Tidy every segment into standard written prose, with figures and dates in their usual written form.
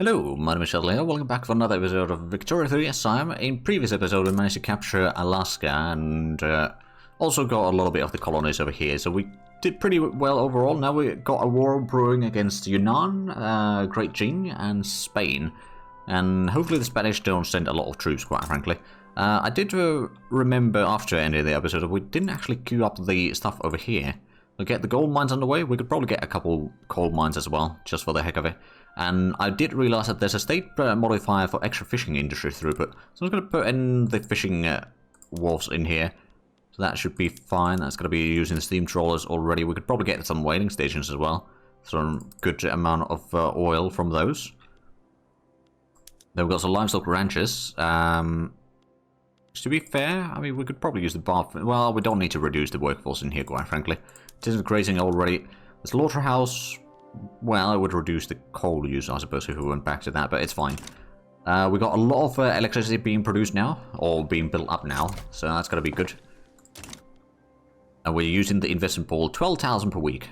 Hello, my name is Sheldon here. Welcome back for another episode of Ep32. Siam. In previous episode, we managed to capture Alaska and also got a little bit of the colonies over here. So we did pretty well overall. Now we got a war brewing against Yunnan, Great Qing, and Spain. And hopefully the Spanish don't send a lot of troops, quite frankly. I did remember after ending the episode that we didn't actually queue up the stuff over here. We'll get the gold mines underway. We could probably get a couple coal mines as well, just for the heck of it. And I did realize that there's a state modifier for extra fishing industry throughput. So I'm going to put in the fishing wharfs in here. So that should be fine. That's going to be using the steam trawlers already. We could probably get some whaling stations as well. Some good amount of oil from those. Then we've got some livestock ranches. To be fair, I mean, we could probably use the bar. Well, we don't need to reduce the workforce in here, quite frankly. It isn't grazing already. The slaughterhouse, well, it would reduce the coal use, I suppose, if we went back to that, but it's fine. We got a lot of electricity being produced now, or being built up now, so that's going to be good. And we're using the investment pool 12,000 per week.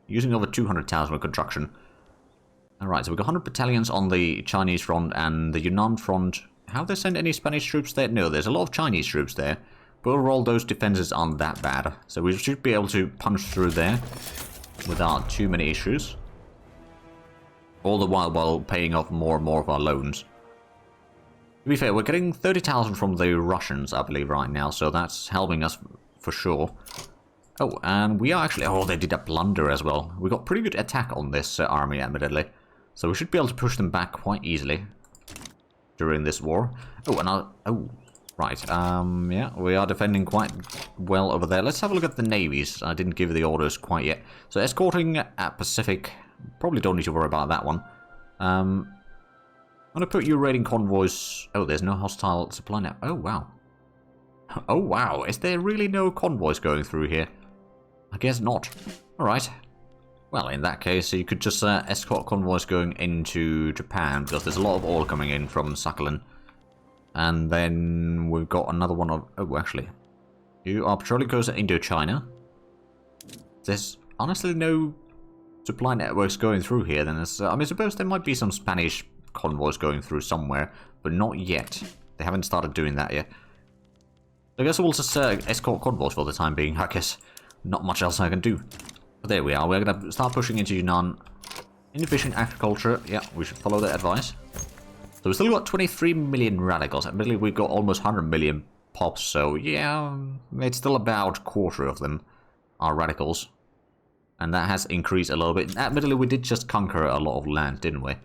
Using over 200,000 for construction. Alright, so we've got 100 battalions on the Chinese front and the Yunnan front. Have they sent any Spanish troops there? No, there's a lot of Chinese troops there. But overall, those defenses aren't that bad. So we should be able to punch through there without too many issues. All the while paying off more and more of our loans. To be fair, we're getting 30,000 from the Russians, I believe, right now. So that's helping us for sure. Oh, and we are actually... Oh, they did a plunder as well. We got pretty good attack on this army, admittedly. So we should be able to push them back quite easily during this war. Oh, and oh, right. Yeah, we are defending quite well over there. Let's have a look at the navies. I didn't give the orders quite yet. So escorting at Pacific. Probably don't need to worry about that one. I'm gonna put you raiding convoys. Oh, there's no hostile supply now. Oh, wow. Oh, wow. Is there really no convoys going through here? I guess not. Alright. Well, in that case, you could just escort convoys going into Japan, because there's a lot of oil coming in from Sakhalin. And then we've got another one of... Oh, actually. You are patrolling coast Indochina. There's honestly no supply networks going through here. Then I mean, suppose there might be some Spanish convoys going through somewhere, but not yet. They haven't started doing that yet. I guess we'll just escort convoys for the time being. I guess not much else I can do. But there we are. We're going to start pushing into Yunnan. Inefficient agriculture. Yeah, we should follow that advice. So we've still got 23 million radicals. Admittedly, we've got almost 100 million pops. So yeah, it's still about a quarter of them are radicals. And that has increased a little bit. Admittedly, we did just conquer a lot of land, didn't we?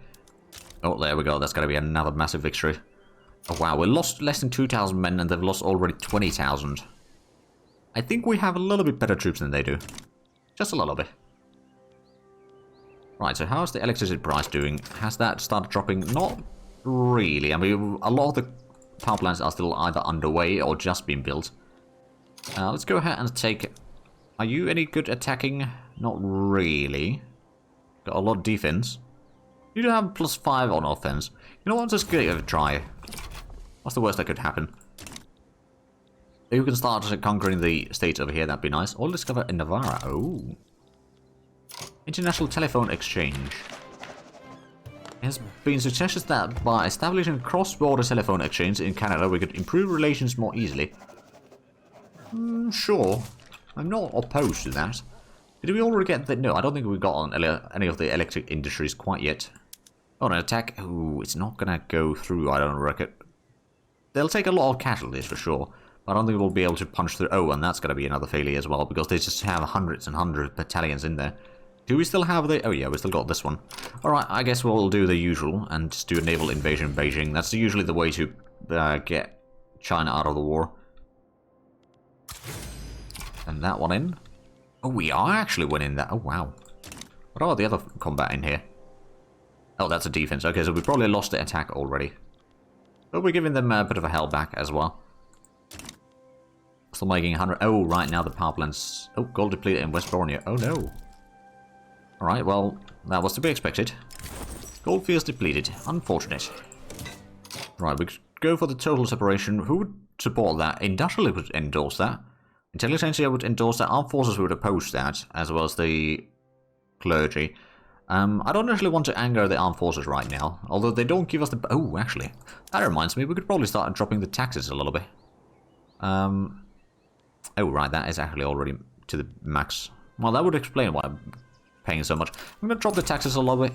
Oh, there we go. That's going to be another massive victory. Oh, wow. We lost less than 2,000 men and they've lost already 20,000. I think we have a little bit better troops than they do. Just a little bit. Right, so how's the electricity price doing? Has that started dropping? Not really. I mean, a lot of the power plants are still either underway or just being built. Let's go ahead and take... Are you any good attacking? Not really. Got a lot of defense. You do have +5 on offense. You know what? Just give it a try. What's the worst that could happen? If you can start conquering the states over here, that'd be nice. Or discover in Navarra. Oh. International telephone exchange. It has been suggested that by establishing a cross-border telephone exchange in Canada, we could improve relations more easily. Sure. I'm not opposed to that. Did we already get the... No, I don't think we got on any of the electric industries quite yet. Oh, an attack. Ooh, it's not gonna go through, I don't reckon. They'll take a lot of casualties for sure. I don't think we'll be able to punch through. Oh, and that's going to be another failure as well, because they just have hundreds and hundreds of battalions in there. Do we still have the... Oh, yeah, we still got this one. Alright, I guess we'll do the usual and just do a naval invasion of Beijing. That's usually the way to get China out of the war. And that one in. Oh, we are actually winning that. Oh, wow. What are the other combat in here? Oh, that's a defense. Okay, so we probably lost the attack already. But we're giving them a bit of a held back as well. Still making 100. Oh, right now the power plants. Oh, gold depleted in West Borneo. Oh, no. Alright, well, that was to be expected. Gold fields depleted. Unfortunate. Right, we could go for the total separation. Who would support that? Industrial would endorse that. Intelligentsia would endorse that. Armed forces would oppose that, as well as the clergy. I don't actually want to anger the armed forces right now, although they don't give us the... Oh, actually, that reminds me, we could probably start dropping the taxes a little bit. Oh, right, that is actually already to the max. Well, that would explain why I'm paying so much. I'm going to drop the taxes a little bit.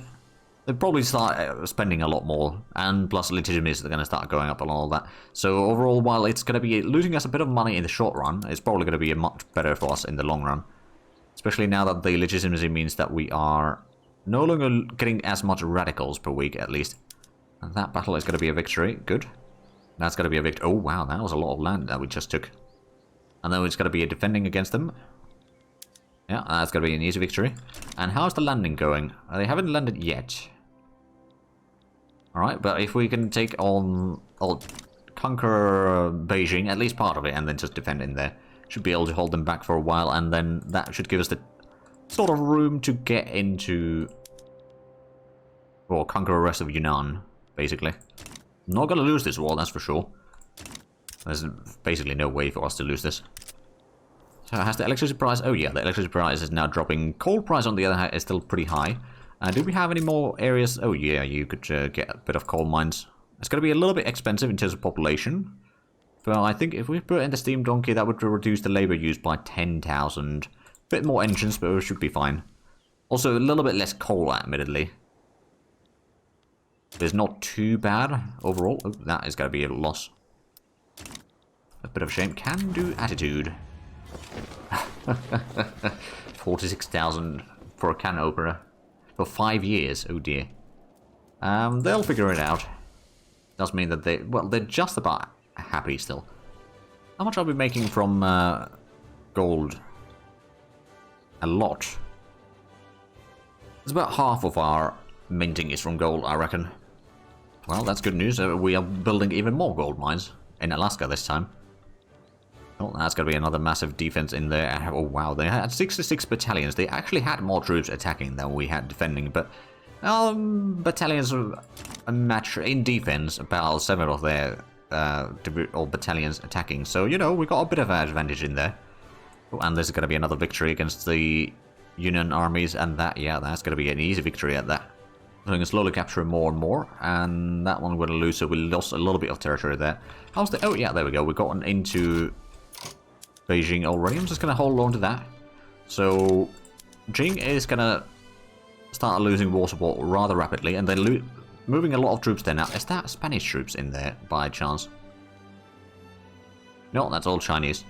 They'll probably start spending a lot more, and plus legitimacy are going to start going up and all that. So overall, while it's going to be losing us a bit of money in the short run, it's probably going to be much better for us in the long run. Especially now that the legitimacy means that we are no longer getting as much radicals per week, at least. And that battle is going to be a victory. Good. That's going to be a victory. Oh, wow, that was a lot of land that we just took. And then it's going to be a defending against them. Yeah, that's going to be an easy victory. And how's the landing going? They haven't landed yet. Alright, but if we can take on... or conquer Beijing, at least part of it, and then just defend in there, should be able to hold them back for a while, and then that should give us the sort of room to get into... or conquer the rest of Yunnan, basically. Not gonna lose this war, that's for sure. There's basically no way for us to lose this. So has the electricity price... oh yeah, the electricity price is now dropping. Coal price, on the other hand, is still pretty high. Do we have any more areas? Oh yeah, you could get a bit of coal mines. It's going to be a little bit expensive in terms of population. But I think if we put in the steam donkey, that would reduce the labor use by 10,000. Bit more engines, but it should be fine. Also, a little bit less coal, admittedly. But it's not too bad overall. Oh, that is going to be a loss. A bit of a shame. Can do attitude. 46,000 for a cannon opener. For 5 years, oh dear. They'll figure it out. Does mean that they... well, they're just about happy still. How much are we making from gold? A lot. It's about half of our minting is from gold, I reckon. Well, that's good news. We are building even more gold mines. In Alaska this time. Oh, that's going to be another massive defense in there. Oh, wow. They had 66 battalions. They actually had more troops attacking than we had defending. But battalions a match in defense. About 7 of their battalions attacking. So, you know, we got a bit of an advantage in there. Oh, and there's going to be another victory against the Union armies. And that, yeah, that's going to be an easy victory at that. So we can slowly capture more and more. And that one we're going to lose. So we lost a little bit of territory there. How's the... oh, yeah, there we go. We've gotten into... Beijing already. I'm just going to hold on to that. So, Jing is going to start losing war support rather rapidly, and they're moving a lot of troops there now. Is that Spanish troops in there, by chance? No, that's all Chinese.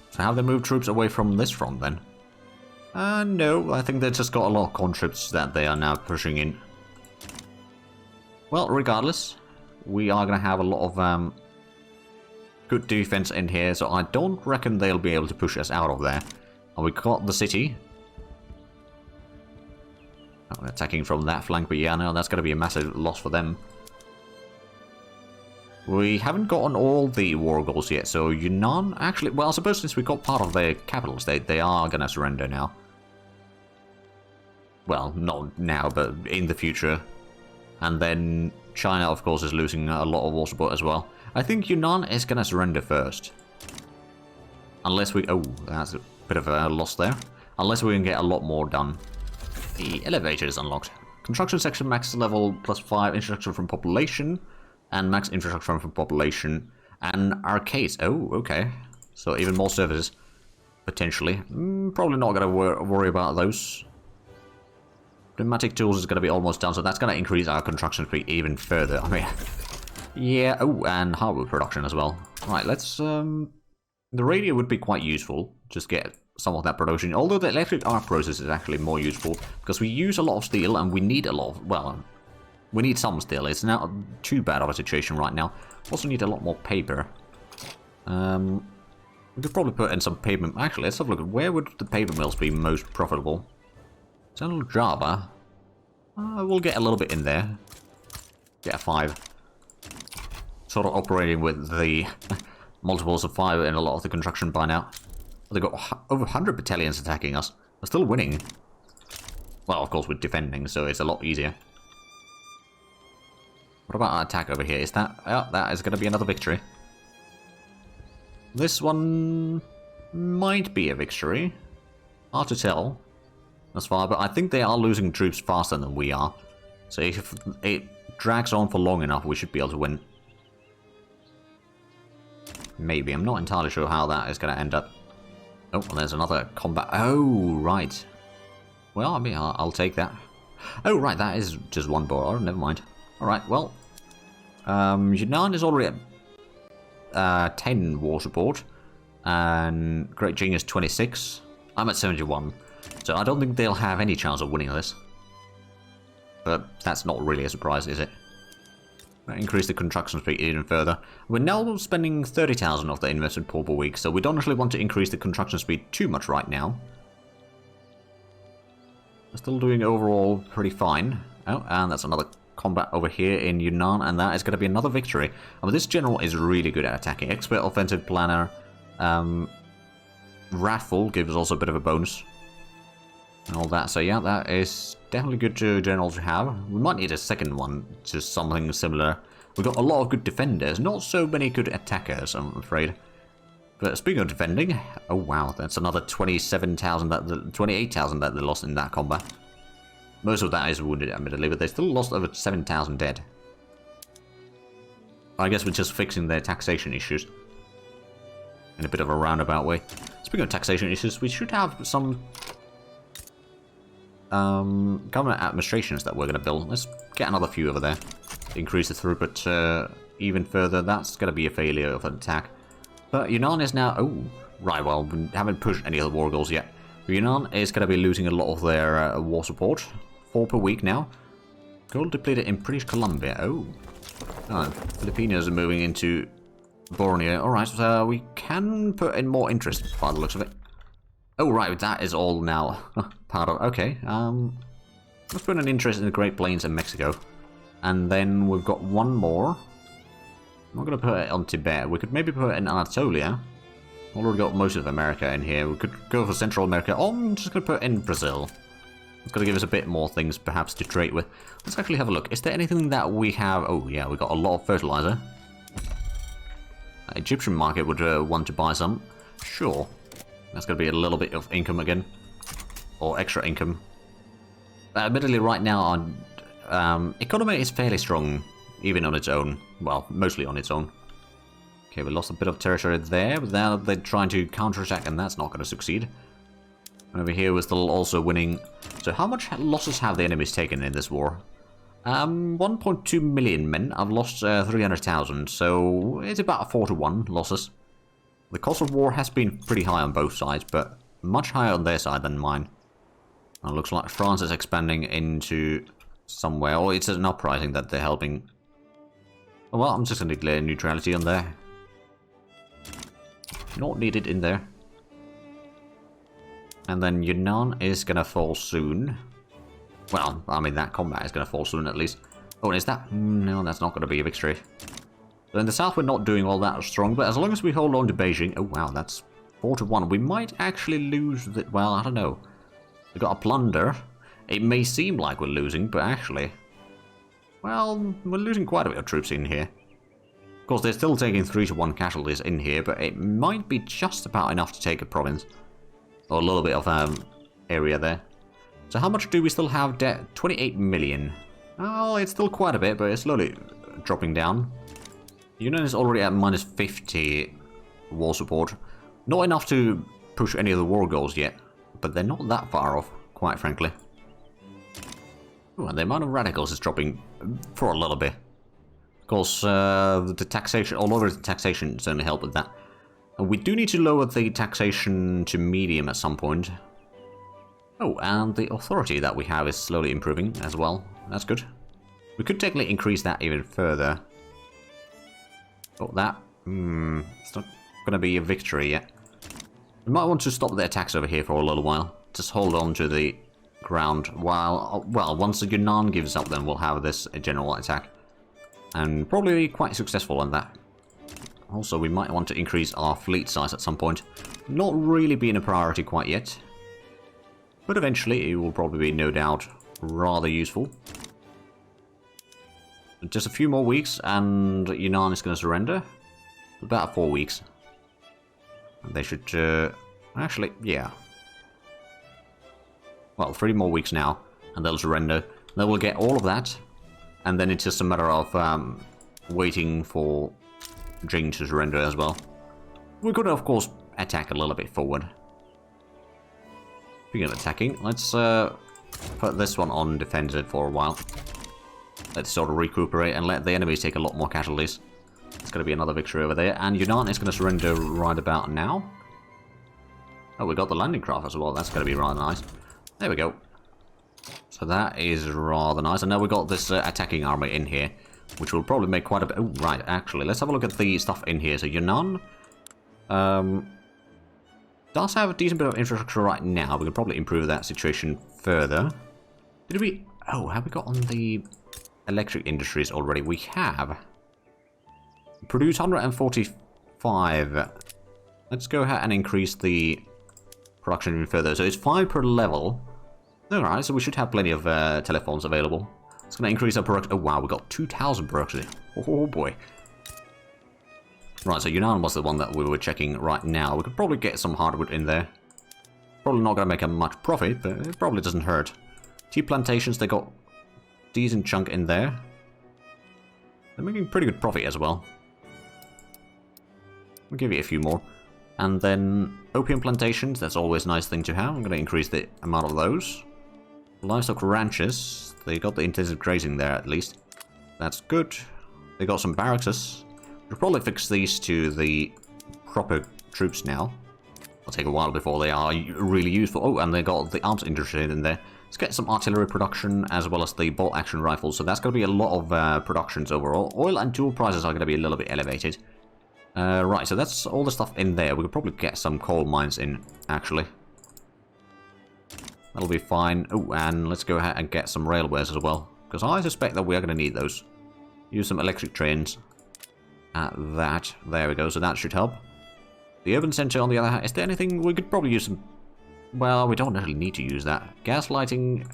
So have they moved troops away from this front, then? No, I think they just got a lot of conscripts that they are now pushing in. Well, regardless, we are going to have a lot of... good defense in here, so I don't reckon they'll be able to push us out of there. And we got the city. Oh, attacking from that flank, but yeah, no, that's going to be a massive loss for them. We haven't gotten all the war goals yet, so Yunnan actually... well, I suppose since we got part of their capital state, they are going to surrender now. Well, not now, but in the future. And then China, of course, is losing a lot of war support as well. I think Yunnan is going to surrender first. Unless we... oh, that's a bit of a loss there. Unless we can get a lot more done. The elevator is unlocked. Construction section max level +5, infrastructure from population. And max infrastructure from population. And arcades. Oh, okay. So even more services. Potentially. Probably not going to worry about those. Pneumatic tools is going to be almost done, so that's going to increase our construction speed even further. I mean... yeah, oh, and hardware production as well. Right, let's, the radio would be quite useful, just get some of that production, although the electric arc process is actually more useful, because we use a lot of steel, and we need a lot of, well, we need some steel. It's not too bad of a situation right now. Also need a lot more paper. We could probably put in some paper, actually, let's have a look at where would the paper mills be most profitable. Central Java. We'll get a little bit in there. Get a 5. Sort of operating with the multiples of 5 in a lot of the construction by now. They've got over 100 battalions attacking us. We're still winning. Well, of course, we're defending, so it's a lot easier. What about our attack over here? Is that... oh, that is going to be another victory. This one might be a victory. Hard to tell. as far, but I think they are losing troops faster than we are. So if it drags on for long enough, we should be able to win. Maybe. I'm not entirely sure how that is going to end up. Oh, well, there's another combat. Oh, right. Well, I mean, I'll take that. Oh, right, that is just one bar. Oh, never mind. Alright, well. Yunnan is already at 10 war support. And Great Jing is 26. I'm at 71. So I don't think they'll have any chance of winning this. But that's not really a surprise, is it? Increase the construction speed even further. We're now spending 30,000 of the investment pool per week, so we don't actually want to increase the construction speed too much right now. We're still doing overall pretty fine. Oh, and that's another combat over here in Yunnan, and that is going to be another victory. I mean, this general is really good at attacking. Expert offensive planner. Wrathful gives also a bit of a bonus. And all that, so yeah, that is definitely good general to have. We might need a second one, just something similar. We've got a lot of good defenders, not so many good attackers, I'm afraid. But speaking of defending, oh wow, that's another 27,000, 28,000 that they lost in that combat. Most of that is wounded, admittedly, but they still lost over 7,000 dead. I guess we're just fixing their taxation issues. In a bit of a roundabout way. Speaking of taxation issues, we should have some government administrations that we're going to build. Let's get another few over there. Increase the throughput even further. That's going to be a failure of an attack. But Yunnan is now... Oh, right, well, we haven't pushed any of the war goals yet. Yunnan is going to be losing a lot of their war support. 4 per week now. Gold depleted in British Columbia. Oh. Filipinos are moving into Borneo. Alright, so we can put in more interest by the looks of it. Oh, right, that is all now part of... Okay, let's put an interest in the Great Plains and Mexico. And then we've got one more. I'm not going to put it on Tibet. We could maybe put it in Anatolia. Already got most of America in here. We could go for Central America. Oh, I'm just going to put in Brazil. It's going to give us a bit more things, perhaps, to trade with. Let's actually have a look. Is there anything that we have... Oh, yeah, we got a lot of fertilizer. Egyptian market would want to buy some. Sure. That's going to be a little bit of income again. Or extra income. Admittedly, right now, our economy is fairly strong, even on its own. Well, mostly on its own. Okay, we lost a bit of territory there, but now they're trying to counterattack, and that's not going to succeed. Over here, we're still also winning. So how much losses have the enemies taken in this war? 1.2 million men. I've lost 300,000, so it's about 4-1 losses. The cost of war has been pretty high on both sides, but much higher on their side than mine. And it looks like France is expanding into somewhere, or it's an uprising that they're helping. Oh, well, I'm just going to declare neutrality on there. Not needed in there. And then Yunnan is going to fall soon. Well, I mean, that combat is going to fall soon at least. Oh, and is that? No, that's not going to be a victory. So in the south, we're not doing all that strong, but as long as we hold on to Beijing... Oh, wow, that's 4-1. We might actually lose the... Well, I don't know. We've got a plunder. It may seem like we're losing, but actually... Well, we're losing quite a bit of troops in here. Of course, they're still taking 3-1 casualties in here, but it might be just about enough to take a province. Or a little bit of area there. So how much do we still have debt? 28 million. Oh, it's still quite a bit, but it's slowly dropping down. Yunnan is already at minus 50 war support. Not enough to push any of the war goals yet, but they're not that far off, quite frankly. Oh, and the amount of radicals is dropping for a little bit. Of course, the taxation, all over the taxation certainly help with that. And we do need to lower the taxation to medium at some point. Oh, and the authority that we have is slowly improving as well. That's good. We could technically increase that even further. Oh, that... it's not going to be a victory yet. We might want to stop the attacks over here for a little while. Just hold on to the ground while... Well, once the Yunnan gives up, then we'll have this general attack. And probably be quite successful in that. Also, we might want to increase our fleet size at some point. Not really being a priority quite yet. But eventually, it will probably be, no doubt, rather useful. Just a few more weeks, and Yunnan is going to surrender. About 4 weeks. And they should... actually, yeah. well, 3 more weeks now, and they'll surrender. Then we'll get all of that, and then it's just a matter of waiting for Jing to surrender as well. We could, of course, attack a little bit forward. Speaking of attacking, let's put this one on defensive for a while. Let's sort of recuperate and let the enemies take a lot more casualties. It's going to be another victory over there, and Yunnan is going to surrender right about now. Oh, we got the landing craft as well. That's going to be rather nice. There we go. So that is rather nice. And now we got this attacking army in here, which will probably make quite a bit. Oh, right. Actually, let's have a look at the stuff in here. So Yunnan does have a decent bit of infrastructure right now. We can probably improve that situation further. Did we? Oh, have we got on the electric industries already? We have. Produce 145. Let's go ahead and increase the production even further. So it's 5 per level. Alright, so we should have plenty of telephones available. It's going to increase our production. Oh wow, we got 2,000 production. Oh boy. Right, so Yunnan was the one that we were checking right now. We could probably get some hardwood in there. Probably not going to make a much profit, but it probably doesn't hurt. Tea plantations, they got decent chunk in there. They're making pretty good profit as well. We'll give you a few more. And then opium plantations, that's always a nice thing to have. I'm going to increase the amount of those. Livestock ranches, they got the intensive grazing there at least. That's good. They got some barracks. We'll probably fix these to the proper troops now. It'll take a while before they are really useful. Oh, and they got the arms industry in there. Let's get some artillery production as well as the bolt action rifles. So that's going to be a lot of productions overall. Oil and tool prices are going to be a little bit elevated. Right, so that's all the stuff in there. We could probably get some coal mines in, actually. That'll be fine. Oh, and let's go ahead and get some railways as well. Because I suspect that we are going to need those. Use some electric trains. At that. There we go, so that should help. The urban centre, on the other hand, is there anything we could probably use some... Well, we don't really need to use that. Gas lighting,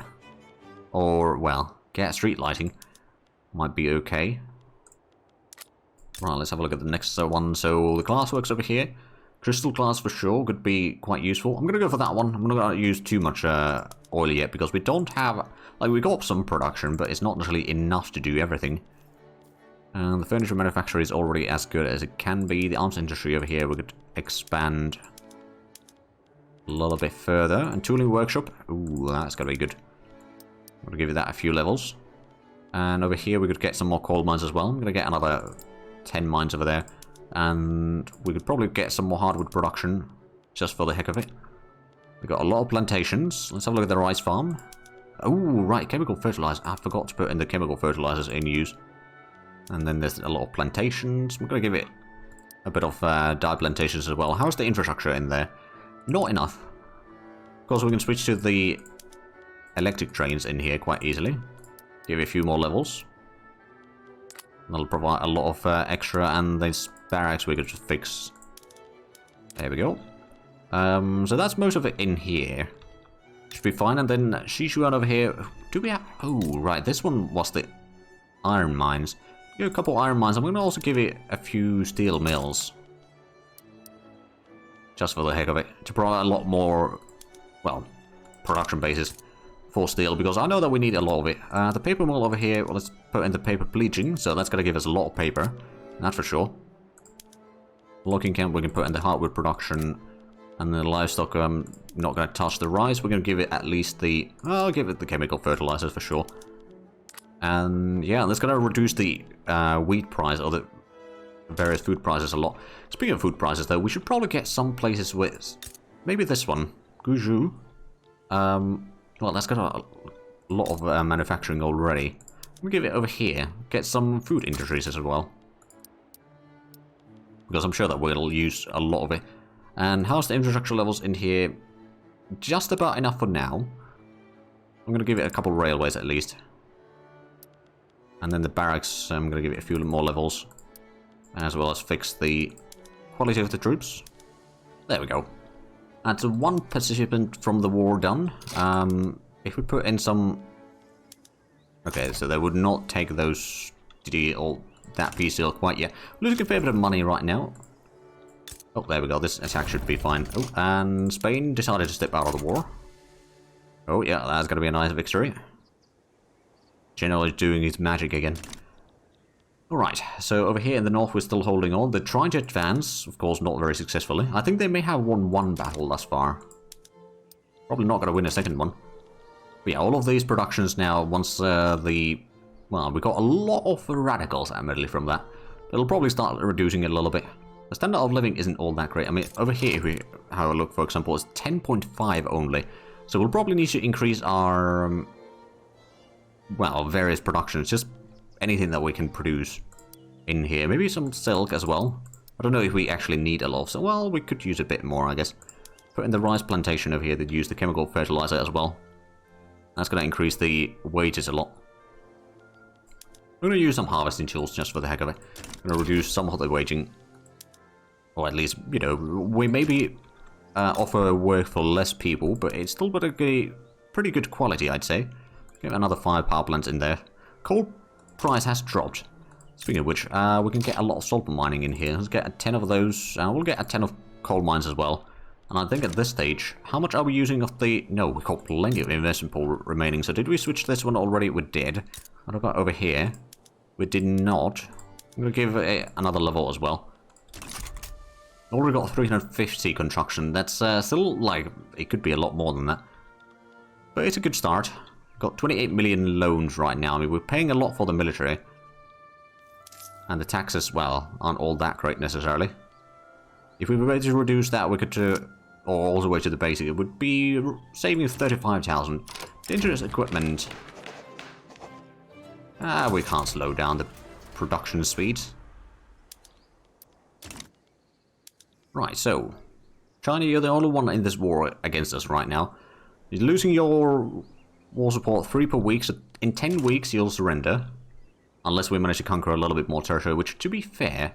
or, well, gas street lighting might be okay. Right, let's have a look at the next one. So, the glassworks over here. Crystal glass for sure could be quite useful. I'm going to go for that one. I'm not going to use too much oil yet, because we don't have... Like, we got some production, but it's not really enough to do everything. And the furniture manufacturer is already as good as it can be. The arms industry over here, we could expand a little bit further. And tooling workshop, ooh, that's going to be good. I'm going to give you that a few levels. And over here we could get some more coal mines as well. I'm going to get another 10 mines over there. And we could probably get some more hardwood production, just for the heck of it. We've got a lot of plantations. Let's have a look at the rice farm. Oh, right, chemical fertilizer. I forgot to put in the chemical fertilizers in use. And then there's a lot of plantations. We're going to give it a bit of dye plantations as well. How's the infrastructure in there? Not enough. Of course, we can switch to the electric trains in here quite easily. Give it a few more levels. That'll provide a lot of extra, and this barracks we could just fix. There we go. So that's most of it in here. Should be fine. And then Shishuan over here. Do we have... Oh, right. This one was the iron mines. Give a couple iron mines. I'm going to also give it a few steel mills. Just for the heck of it. To provide a lot more, well, production bases for steel. Because I know that we need a lot of it. The paper mill over here, well, let's put in the paper bleaching. So that's going to give us a lot of paper. That's for sure. Logging camp, we can put in the hardwood production. And the livestock, I'm not going to touch the rice. We're going to give it at least the... I'll give it the chemical fertilizers for sure. And yeah, that's going to reduce the wheat price, or the various food prices a lot. Speaking of food prices, though, we should probably get some places with... Maybe this one. Guizhou. Well, that's got a lot of manufacturing already. We'll give it over here. Get some food industries as well. Because I'm sure that we'll use a lot of it. And how's the infrastructure levels in here? Just about enough for now. I'm going to give it a couple railways at least. And then the barracks, I'm going to give it a few more levels. As well as fix the quality of the troops. There we go. That's one participant from the war done. If we put in some... Okay, so they would not take those deal, that piece deal quite yet. We're losing a fair bit of money right now. Oh, there we go. This attack should be fine. Oh, and Spain decided to step out of the war. Oh yeah, that's gonna be a nice victory. General is doing his magic again. Alright, so over here in the north we're still holding on. They're trying to advance, of course not very successfully. I think they may have won one battle thus far. Probably not gonna win a second one. But yeah, all of these productions now, once well, we got a lot of radicals admittedly from that. It'll probably start reducing it a little bit. The standard of living isn't all that great. I mean, over here, if we have a look, for example, it's 10.5 only. So we'll probably need to increase our, well, various productions. Just anything that we can produce in here. Maybe some silk as well. I don't know if we actually need a lot of silk. Well, we could use a bit more, I guess. Put in the rice plantation over here, they'd use the chemical fertilizer as well. That's going to increase the wages a lot. We're going to use some harvesting tools just for the heck of it. We're going to reduce some of the waging. Or at least, you know, we maybe offer work for less people, but it's still got a pretty good quality, I'd say. Get another 5 power plants in there. Coal price has dropped. Speaking of which, we can get a lot of sulfur mining in here. Let's get 10 of those. We'll get a 10 of coal mines as well. And I think at this stage, how much are we using of the... No, we've got plenty of investment pool remaining. So did we switch this one already? We did. What about over here? We did not. I'm going to give it another level as well. Already got 350 construction. That's still, like, it could be a lot more than that. But it's a good start. Got 28 million loans right now. I mean, we're paying a lot for the military. And the taxes, well, aren't all that great necessarily. If we were ready to reduce that, we could, or all the way to the basic, it would be saving 35,000. Dangerous equipment. We can't slow down the production speed. Right, so China, you're the only one in this war against us right now. You're losing your war support 3 per week, so in 10 weeks you'll surrender. Unless we manage to conquer a little bit more territory, which, to be fair,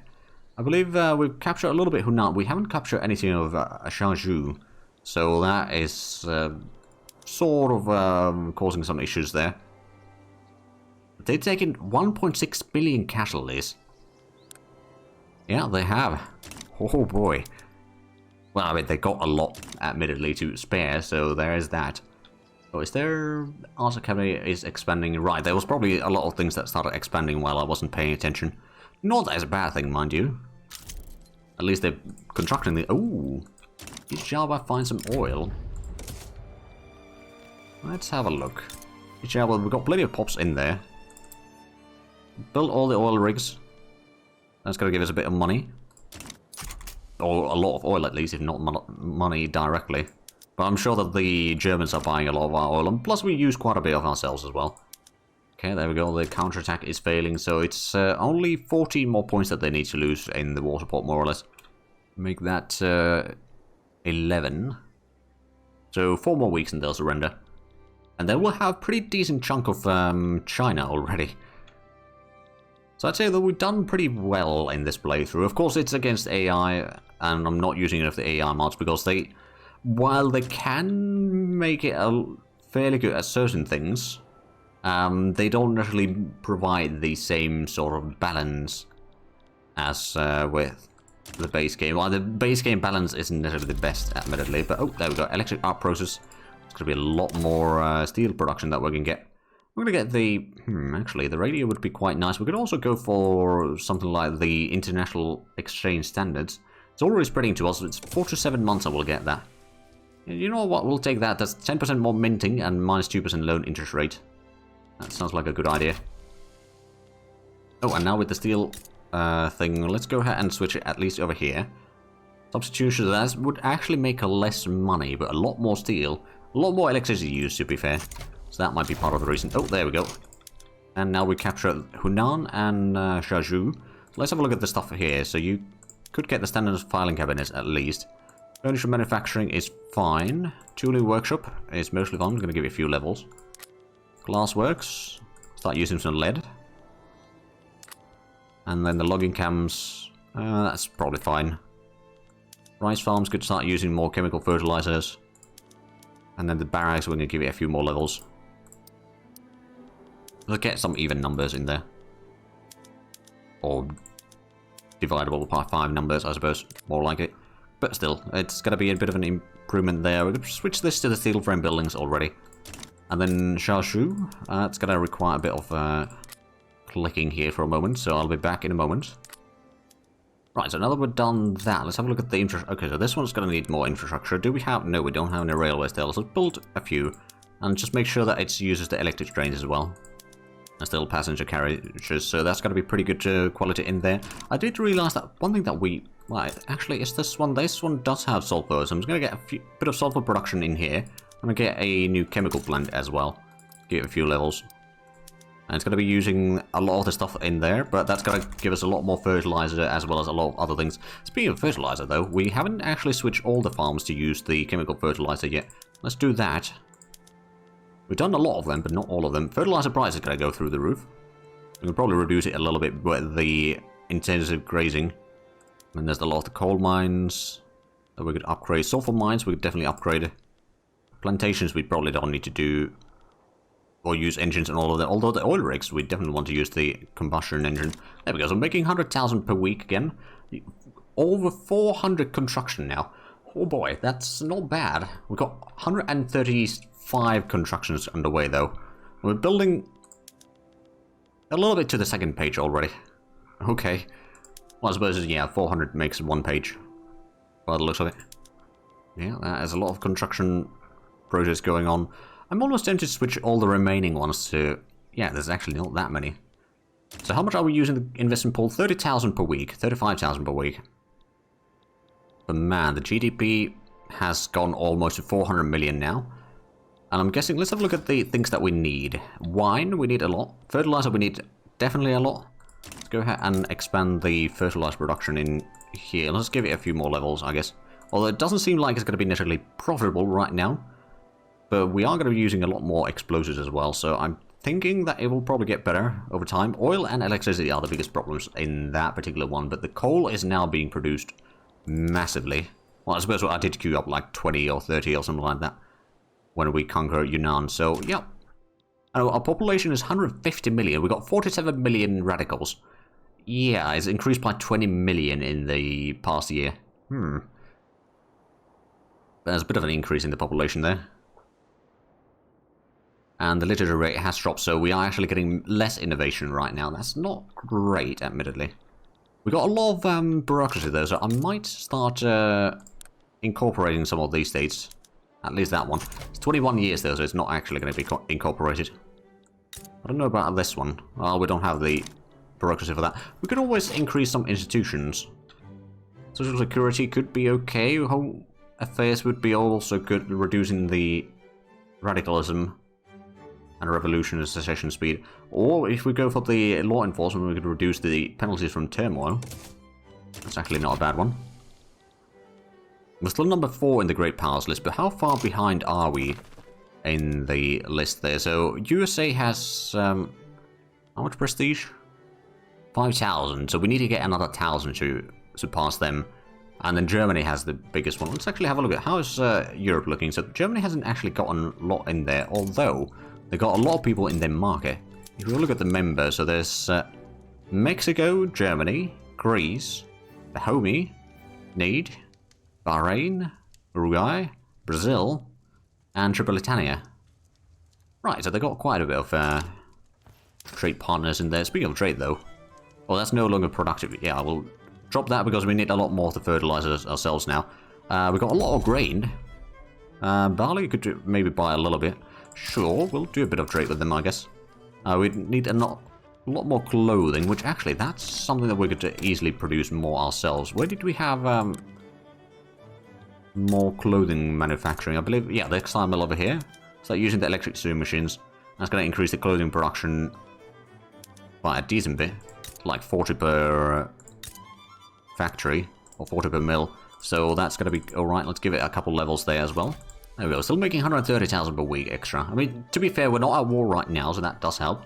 I believe we've captured a little bit Hunan. We haven't captured anything of Shanzhou, so that is sort of causing some issues there. They've taken 1.6 billion casualties. Yeah, they have. Oh boy. Well, I mean, they got a lot, admittedly, to spare, so there is that. Oh, is there... Arts Academy is expanding. Right, there was probably a lot of things that started expanding while I wasn't paying attention. Not that it's a bad thing, mind you. At least they're constructing the... Ooh. Did Java find some oil? Let's have a look. Java, we've got plenty of pops in there. Build all the oil rigs. That's going to give us a bit of money. Or a lot of oil at least, if not money directly. But I'm sure that the Germans are buying a lot of our oil, and plus we use quite a bit of ourselves as well. Okay, there we go, the counterattack is failing, so it's only 14 more points that they need to lose in the war support, more or less. Make that 11. So 4 more weeks and they'll surrender. And then we'll have a pretty decent chunk of China already. So I'd say that we've done pretty well in this playthrough. Of course, it's against AI, and I'm not using any of the AI mods because they, while they can make it fairly good at certain things, they don't necessarily provide the same sort of balance as with the base game. Well, the base game balance isn't necessarily the best, admittedly, but oh, there we go. Electric arc process. It's going to be a lot more steel production that we can get. We're going to get the... actually, the radio would be quite nice. We could also go for something like the International Exchange Standards. It's already spreading to us. It's 4 to 7 months and we'll get that. You know what? We'll take that. That's 10% more minting and minus 2% loan interest rate. That sounds like a good idea. Oh, and now with the steel thing, let's go ahead and switch it at least over here. Substitution of that would actually make less money, but a lot more steel. A lot more electricity used, to be fair. So that might be part of the reason. Oh, there we go. And now we capture Hunan and Shanzhou. So let's have a look at the stuff here. So you could get the standard filing cabinets at least. Furniture manufacturing is fine. Tooling workshop is mostly fine. I'm going to give you a few levels. Glassworks. Start using some lead. And then the logging cams. That's probably fine. Rice farms could start using more chemical fertilizers. And then the barracks, we're going to give it a few more levels. Let's get some even numbers in there. Or dividable by 5 numbers, I suppose. More like it. But still, it's going to be a bit of an improvement there. We could switch this to the steel frame buildings already. And then Xiaoshu, it's going to require a bit of clicking here for a moment, so I'll be back in a moment. Right, so now that we've done that, let's have a look at the infrastructure. Okay, so this one's going to need more infrastructure. Do we have... No, we don't have any railways there. Let's build a few. And just make sure that it uses the electric trains as well. And still passenger carriages, so that's going to be pretty good quality in there. I did realize that one thing that we... Right, actually, is this one... This one does have sulfur, so I'm just going to get a bit of sulfur production in here. I'm going to get a new chemical plant as well. Give it a few levels. And it's going to be using a lot of the stuff in there, but that's going to give us a lot more fertilizer as well as a lot of other things. Speaking of fertilizer, though, we haven't actually switched all the farms to use the chemical fertilizer yet. Let's do that. We've done a lot of them, but not all of them. Fertilizer price is going to go through the roof. We can probably reduce it a little bit with the intensive grazing. And there's a lot of the coal mines that we could upgrade. Sulfur mines we could definitely upgrade. Plantations we probably don't need to do or use engines and all of that. Although the oil rigs, we definitely want to use the combustion engine. There we go. So I'm making 100,000 per week again. Over 400 construction now. Oh boy, that's not bad. We've got 135 constructions underway though. We're building a little bit to the second page already. Okay. Well, I suppose, yeah, 400 makes one page. By the looks of it. Yeah, there's a lot of construction projects going on. I'm almost tempted to switch all the remaining ones to... Yeah, there's actually not that many. So how much are we using the investment pool? 30,000 per week. 35,000 per week. But man, the GDP has gone almost to 400 million now. And I'm guessing, let's have a look at the things that we need. Wine, we need a lot. Fertilizer, we need definitely a lot. Let's go ahead and expand the fertilizer production in here. Let's give it a few more levels, I guess. Although it doesn't seem like it's going to be necessarily profitable right now. But we are going to be using a lot more explosives as well, so I'm thinking that it will probably get better over time. Oil and electricity are the biggest problems in that particular one, but the coal is now being produced massively. Well, I suppose I did queue up like 20 or 30 or something like that when we conquer Yunnan, so yeah. Our population is 150 million. We got 47 million radicals. Yeah, it's increased by 20 million in the past year. There's a bit of an increase in the population there. And the literature rate has dropped, so we are actually getting less innovation right now. That's not great, admittedly. We got a lot of bureaucracy though, so I might start incorporating some of these states. At least that one. It's 21 years though, so it's not actually going to be incorporated. I don't know about this one. Well, we don't have the bureaucracy for that. We could always increase some institutions. Social security could be okay. Home affairs would be also good, reducing the radicalism and revolution and secession speed. Or if we go for the law enforcement, we could reduce the penalties from turmoil. That's actually not a bad one. We're still number 4 in the Great Powers list, but how far behind are we in the list there? So USA has how much prestige? 5,000. So we need to get another 1,000 to surpass them. And then Germany has the biggest one. Let's actually have a look at how is Europe looking. So Germany hasn't actually gotten a lot in there, although they got a lot of people in their market. If we look at the members, so there's Mexico, Germany, Greece, Dahomey, Need, Bahrain, Uruguay, Brazil, and Tripolitania. Right, so they got quite a bit of trade partners in there. Speaking of trade, though, well, that's no longer productive. Yeah, I will drop that because we need a lot more of the fertilizers ourselves now. We got a lot of grain. Barley could maybe buy a little bit. Sure, we'll do a bit of trade with them, I guess. We need a lot more clothing, which actually, that's something that we could easily produce more ourselves. Where did we have more clothing manufacturing? I believe, yeah, the textile mill over here. So using the electric sewing machines, that's going to increase the clothing production by a decent bit, like 40 per factory, or 40 per mill. So that's going to be alright. Let's give it a couple levels there as well. There we go, still making 130,000 per week extra. I mean, to be fair, we're not at war right now, so that does help.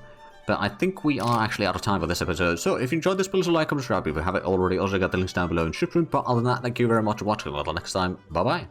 But I think we are actually out of time for this episode. So if you enjoyed this, please like, comment, subscribe if you haven't already. Also got the links down below in description. But other than that, thank you very much for watching. Until next time, bye-bye.